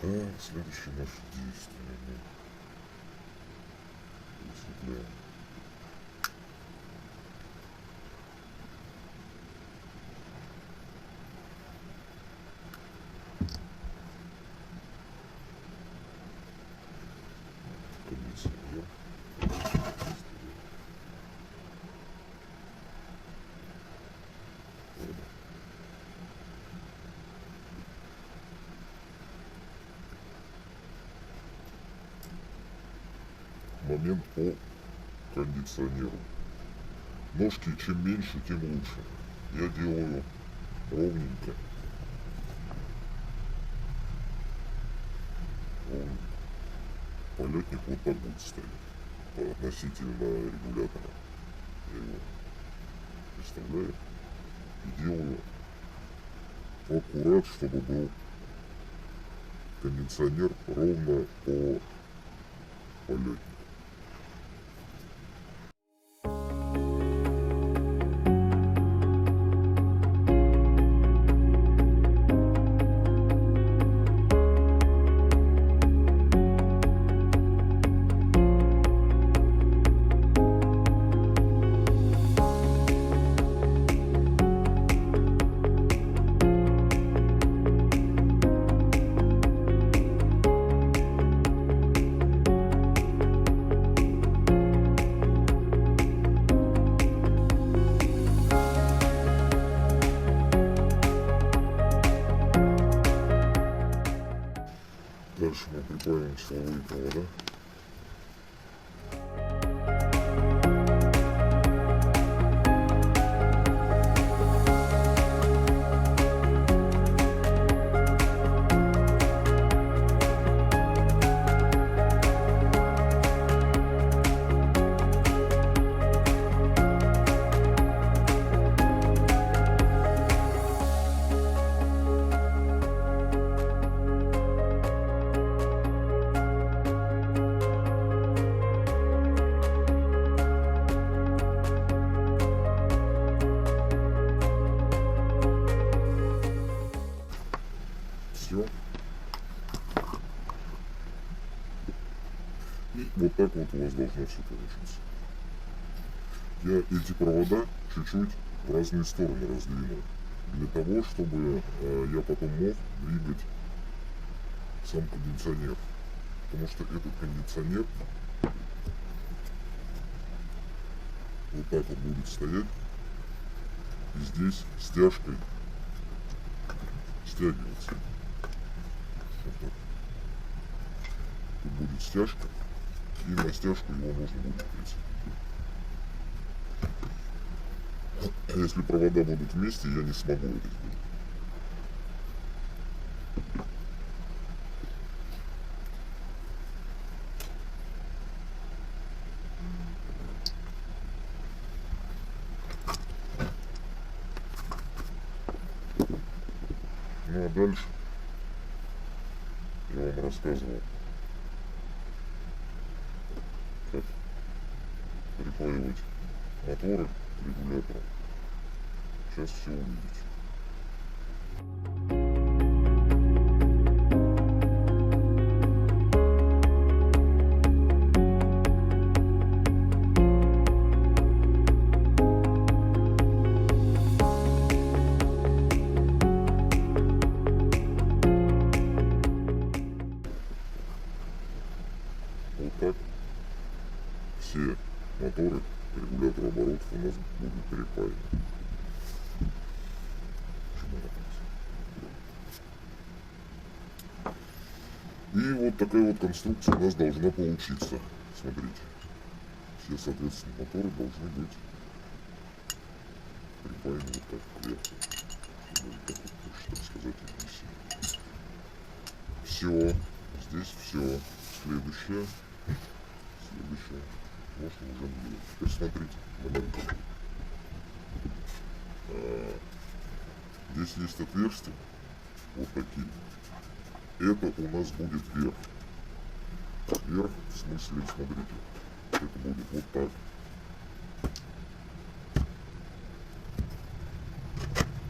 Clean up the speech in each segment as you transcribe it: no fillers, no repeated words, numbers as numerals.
Так, следующее наше действие. Высветляем. Кондиционер. Момент по кондиционеру. Ножки чем меньше, тем лучше. Я делаю ровненько. Ровненько. Полетник вот так будет стоять. Относительно регулятора. Я его представляю и делаю аккурат, чтобы был кондиционер ровно по полетнику. Дальше мы припаиваем силовые провода. Все. И вот так вот у вас должно все получиться. Я эти провода чуть-чуть в разные стороны раздвинул. Для того, чтобы я потом мог двигать сам кондиционер. Потому что этот кондиционер вот так вот будет стоять. И здесь стяжкой стягиваться. Вот так. Тут будет стяжка, и на стяжку его нужно будет прицепить. А если провода будут вместе, я не смогу это сделать. Ну а дальше я вам рассказывал, как припаивать моторы к регулятору. Сейчас все увидите. Вот так все моторы к регулятору оборотов у нас будут припаяны. И вот такая вот конструкция у нас должна получиться. Смотрите. Все, соответственно, моторы должны быть припаяны вот так кверху. Чтобы вот так вот, так сказать, висеть. Все. Здесь все. Следующее. Можно уже делать. Теперь смотрите. Момент. Здесь есть отверстия. Вот такие. Это у нас будет вверх. Вверх, в смысле, смотрите, это будет вот так.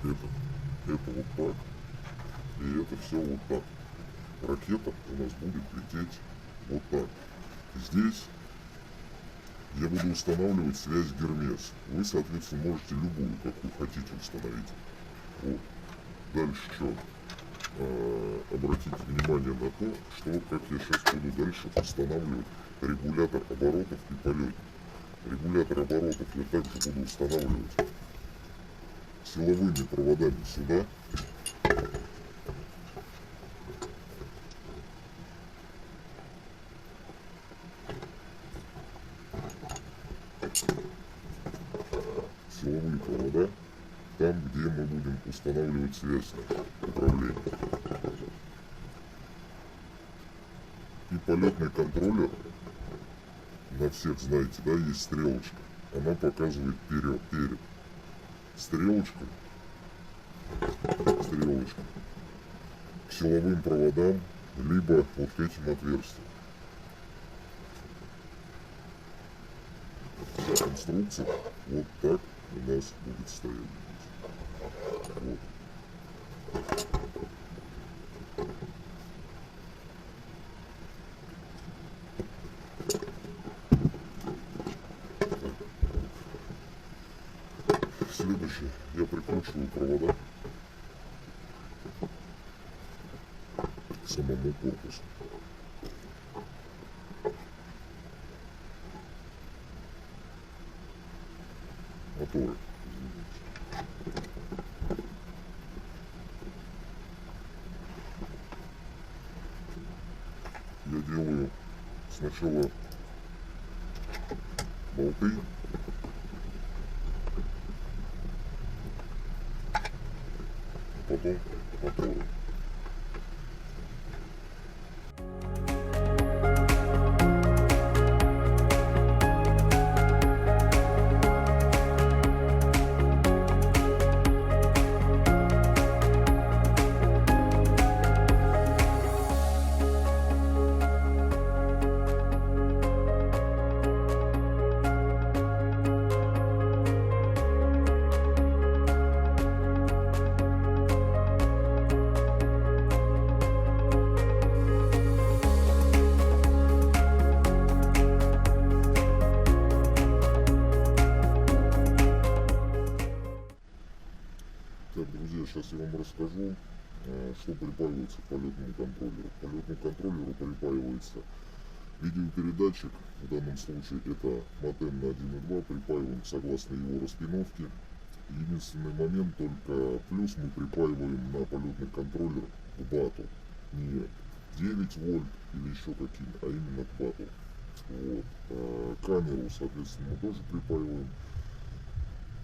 Это вот так. И это все вот так. ракета у нас будет лететь вот так. Здесь я буду устанавливать связь Гермес. Вы, соответственно, можете любую, какую хотите, установить. Вот. Дальше что? Обратите внимание на то, что, как я сейчас буду дальше устанавливать регулятор оборотов и полет. Регулятор оборотов я также буду устанавливать силовыми проводами сюда. Силовые провода там, где мы будем устанавливать связь управления. И полетный контроллер, на всех знаете, да, есть стрелочка. Она показывает вперед, перед. Стрелочка к силовым проводам, либо вот к этим отверстиям. Вся конструкция вот так у нас будет стоять. Вот. Следующее, я прикручиваю провода к самому корпусу. Моторы. Я делаю сначала болты, а потом моторы. Так, друзья, сейчас я вам расскажу, что припаивается к полетному контроллеру. К полетному контроллеру припаивается видеопередатчик, в данном случае это модем на 1.2, припаиваем согласно его распиновке. Единственный момент, только плюс мы припаиваем на полетный контроллер к бату. Не 9 вольт или еще каким, а именно к бату. Вот. Камеру, соответственно, мы тоже припаиваем,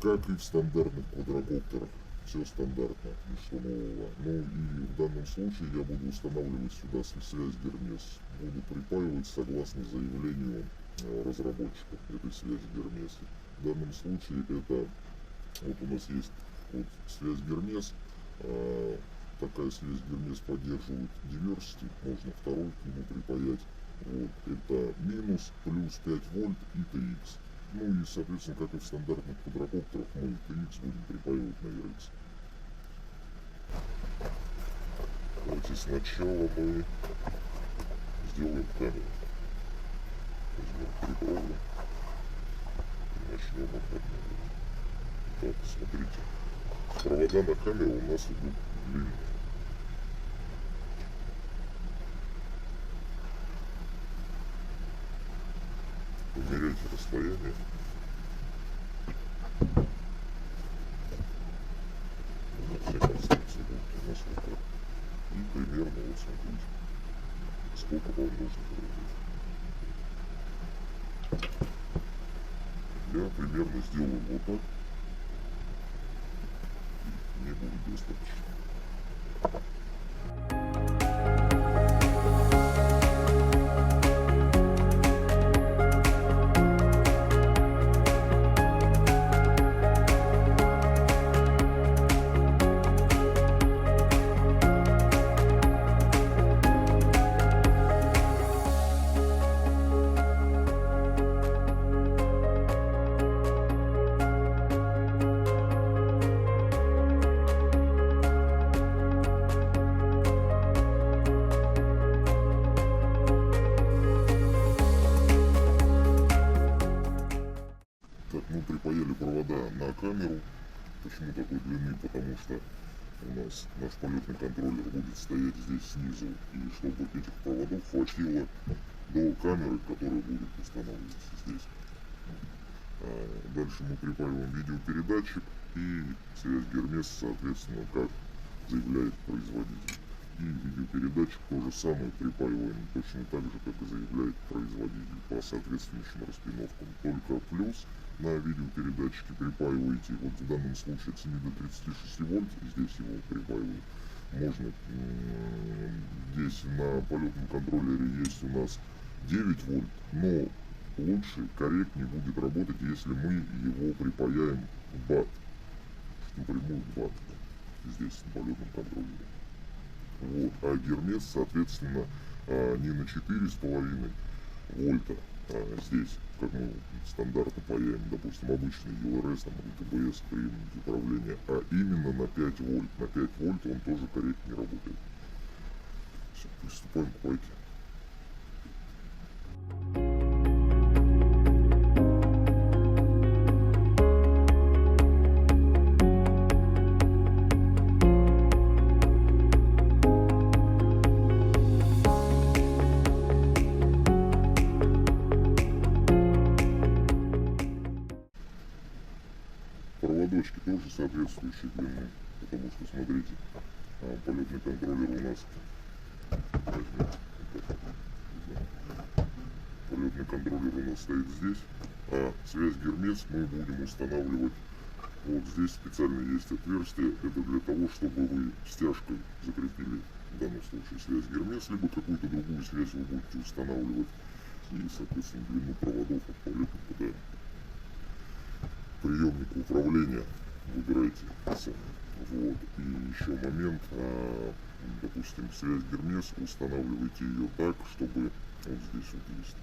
как и в стандартных квадрокоптерах. Все стандартно, ничего нового. Ну и в данном случае я буду устанавливать сюда связь Гермес. Буду припаивать согласно заявлению разработчиков этой связи Гермес. В данном случае это вот у нас есть вот связь Гермес. Такая связь Гермес поддерживает Diversity, можно второй к нему припаять. Вот, это минус, плюс 5 вольт и TX. Ну и, соответственно, как и в стандартных квадрокоптерах, мы TX будем припаивать на RX. Давайте сначала мы сделаем камеру. Возьмем 3 провода и начнем отодвигать. Так, смотрите. Провода на камеру у нас идут длинные. Померяйте расстояние. Все конструкции будут у нас вот так. И примерно вот смотрите, сколько вам нужно проводить. Я примерно сделаю вот так. И мне будет достаточно. мы припаяли провода на камеру. Почему такой длины? Потому что у нас наш полетный контроллер будет стоять здесь снизу. И чтобы этих проводов хватило до камеры, которая будет устанавливаться здесь. Дальше мы припаиваем видеопередатчик и связь Гермес, соответственно, как заявляет производитель. И видеопередатчик то же самое припаиваем точно так же, как и заявляет производитель, по соответствующим распиновкам. Только плюс на видеопередатчике припаиваете, вот в данном случае от 7 до 36 вольт, здесь его припаиваем. Можно, здесь на полетном контроллере есть у нас 9 вольт, но лучше, корректнее будет работать, если мы его припаяем в бат, напрямую в бат, здесь на полетном контроллере. Вот. А Гермес, соответственно, не на 4,5 вольта, здесь, как мы стандартно паяем, допустим, обычный ЮРС, там, ТБС, приемник управления, а именно на 5 вольт. На 5 вольт он тоже корректнее работает. Все, приступаем к пайке. Проводочки тоже соответствующей длины, потому что, смотрите, полетный контроллер у нас, полетный контроллер у нас стоит здесь, а связь Гермес мы будем устанавливать вот здесь. Специально есть отверстие, это для того, чтобы вы стяжкой закрепили в данном случае связь Гермес, либо какую-то другую связь вы будете устанавливать, и, соответственно, длину проводов от полета приемника управления выбирайте сами. Вот. И еще момент, допустим, связь Гермес, устанавливайте ее так, чтобы вот здесь вот есть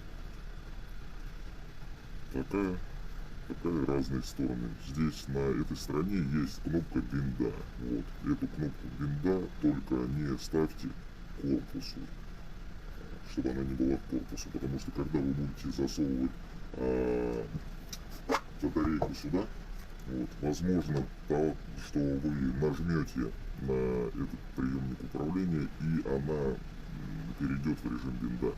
такая разные стороны. Здесь на этой стороне есть кнопка бинда. Вот. Эту кнопку бинда только не ставьте к корпусу, чтобы она не была к корпусу, потому что когда вы будете засовывать батарейку сюда, вот, возможно, то, что вы нажмете на этот приемник управления, и она перейдет в режим бинда.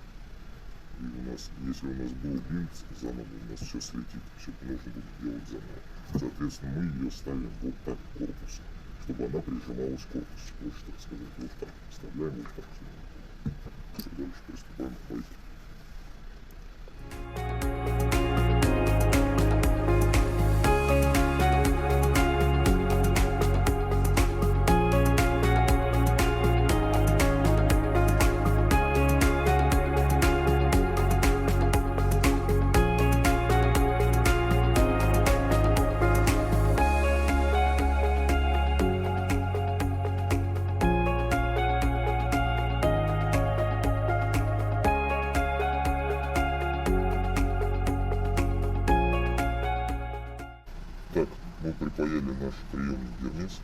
И у нас, если у нас был бинт, заново у нас все слетит, все нужно будет делать заново. Соответственно, мы ее ставим вот так к корпусу, чтобы она прижималась к корпусу, проще так сказать, вот так. Вставляем вот так. Все, дальше приступаем к пайке. Так, мы припаяли наш приемник Гермес.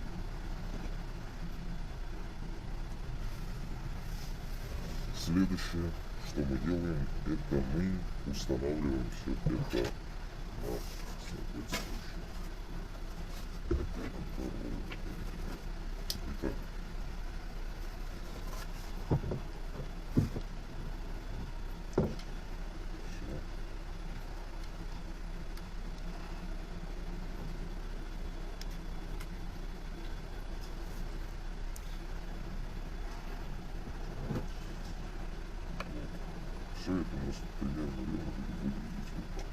Следующее, что мы делаем, это мы устанавливаем все это на соответствующее. Итак. Все это у нас примерно будет выглядеть вот так.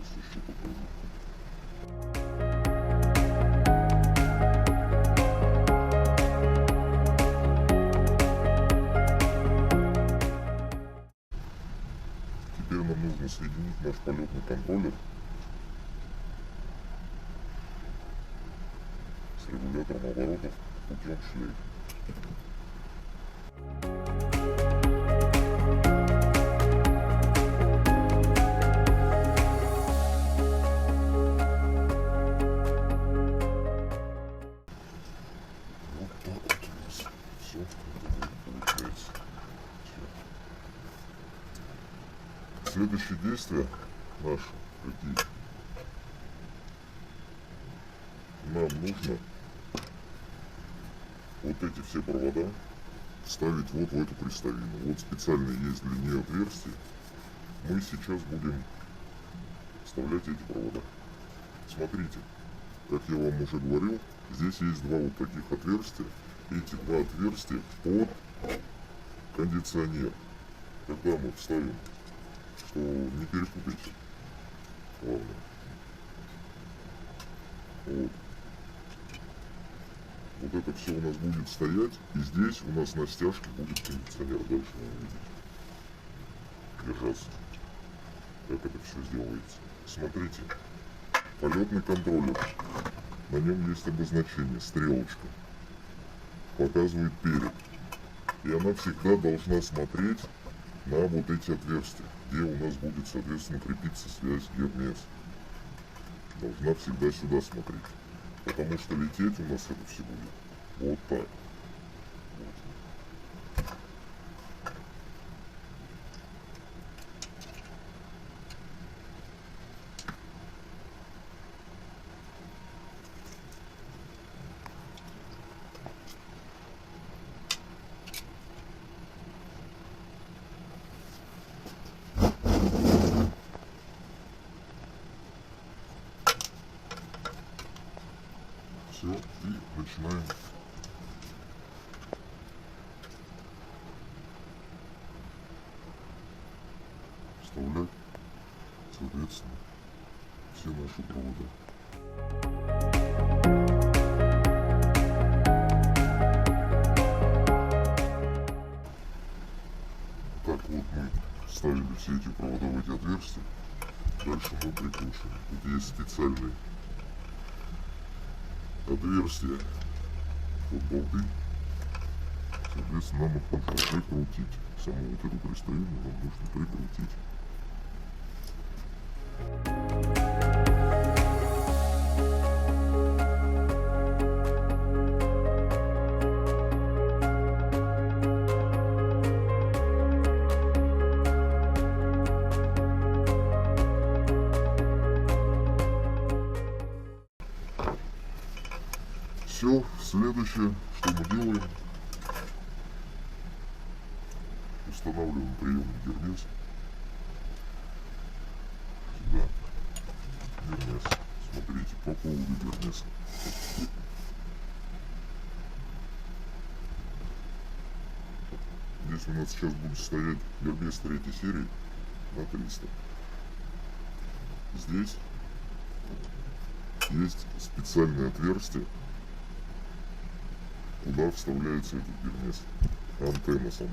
Сейчас еще покажу. Теперь нам нужно соединить наш полетный контроллер с регулятором оборотов путем шлейфа. Следующие действия наши какие? нам нужно вот эти все провода вставить вот в эту крестовину. Вот специально есть для нее отверстие. Мы сейчас будем вставлять эти провода. Смотрите, как я вам уже говорил, здесь есть два вот таких отверстия. Эти два отверстия под кондиционер. Когда мы вставим, что не перепутайте. Ладно. Вот. Вот это все у нас будет стоять, и здесь у нас на стяжке будет кондиционер. Дальше вы увидите. Держаться. Как это все сделается. Смотрите. Полетный контроллер. На нем есть обозначение, стрелочка. Показывает перед. И она всегда должна смотреть на вот эти отверстия, где у нас будет, соответственно, крепиться связь Гермес. Должна всегда сюда смотреть. Потому что лететь у нас это все будет вот так. Вот. Все, и начинаем. Вставлять, соответственно, все наши провода. Так вот мы вставили все эти провода в эти отверстия. Дальше мы прикручиваем. Тут есть специальные отверстия под болты. Соответственно, нам их нужно прикрутить. Саму вот эту крестовину нам нужно прикрутить. Все, следующее, что мы делаем, устанавливаем приемник Гермес. Сюда. Гермес. Смотрите, по поводу Гермеса. Здесь у нас сейчас будет стоять Гермес 3 серии на 300. Здесь есть специальное отверстие, куда вставляется этот Гермес. Антенна сама.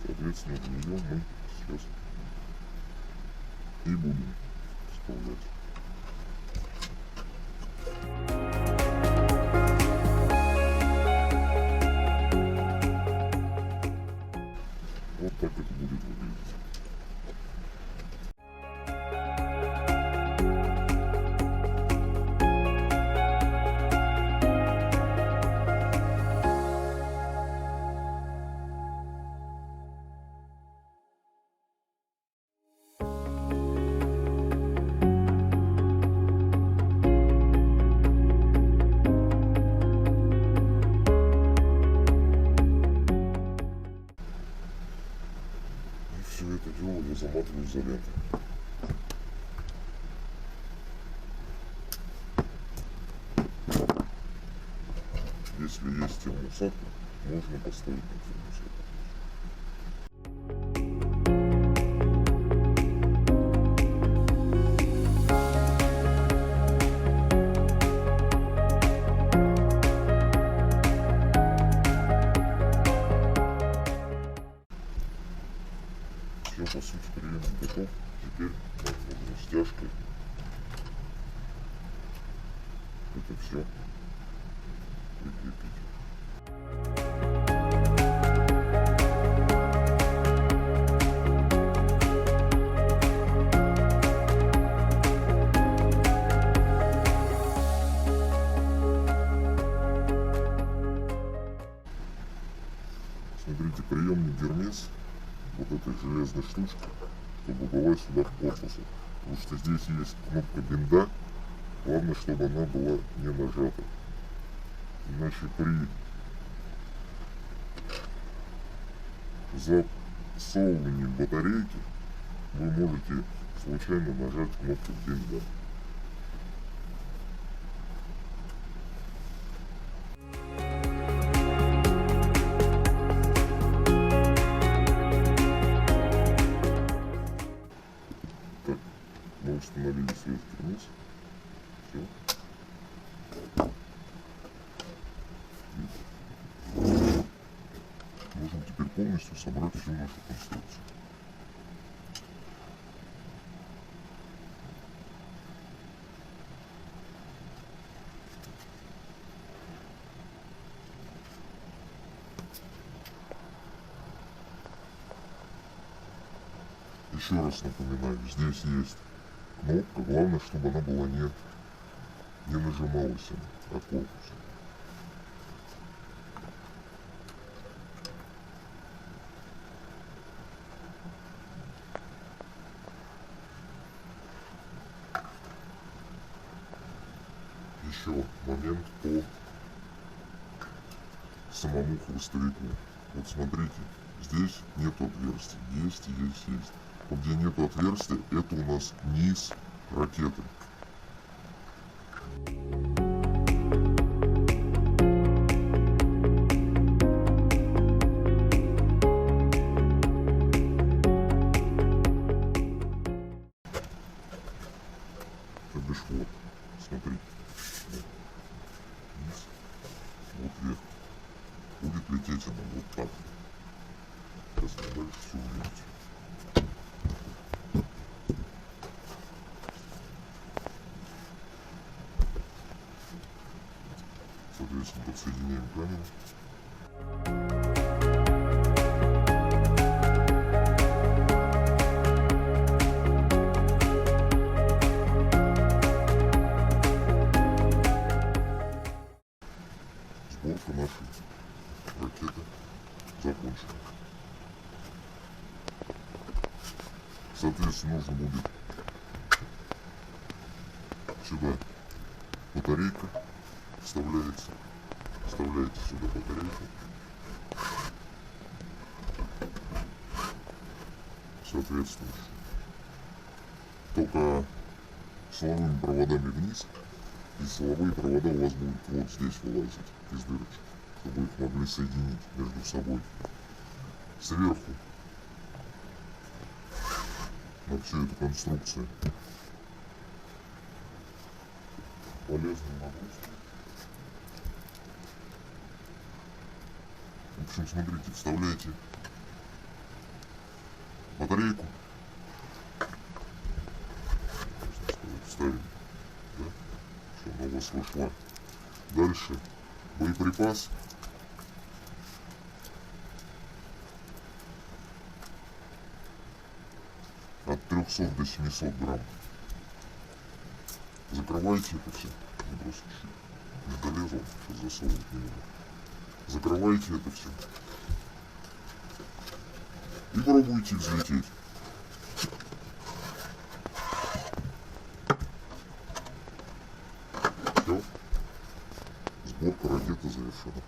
Соответственно, в нее мы сейчас и будем вставлять. Вот так это будет выглядеть. Все это дело я заматываю изолентой. Если есть термоусадка, можно поставить на термоусадку. Все, по сути, прием готов. Теперь нам нужно стяжкой это все прикрепить. Смотрите, приемник Гермес вот этой железной штучки, чтобы бывать сюда в корпусе. Потому что здесь есть кнопка бинда, Главное, чтобы она была не нажата. Иначе при засовывании батарейки вы можете случайно нажать кнопку «Деньга». Так, мы установили сверху вниз. Все. Можем теперь полностью собрать всю нашу конструкцию. Еще раз напоминаю, здесь есть кнопка, главное, чтобы она была не нажималась от корпуса. Еще момент по самому хвостовику. Вот смотрите, здесь нету отверстий, есть. Вот где нету отверстия, это у нас низ ракеты. То бишь вот, смотрите. Низ, вот вверх. Будет лететь она вот так. Сейчас мы дальше все увидите. Соответственно, подсоединяем камеру. Сборка нашей ракеты закончена. Соответственно, нужно будет сюда батарейка вставляется. Вставляете сюда батарейку. Соответственно, только силовыми проводами вниз, и силовые провода у вас будут вот здесь вылазить из дырочек, чтобы их могли соединить между собой. Сверху на всю эту конструкцию полезные нагрузки. В общем, смотрите, вставляете батарейку, можно сказать, вставили, да? Что она у вас вошла. Дальше боеприпас. От 300 до 700 грамм. Закрывайте это все. Не просто чуть-чуть не долезал, сейчас засовывать не надо. Закрывайте это все. И пробуйте взлететь. Все. Сборка ракеты завершена.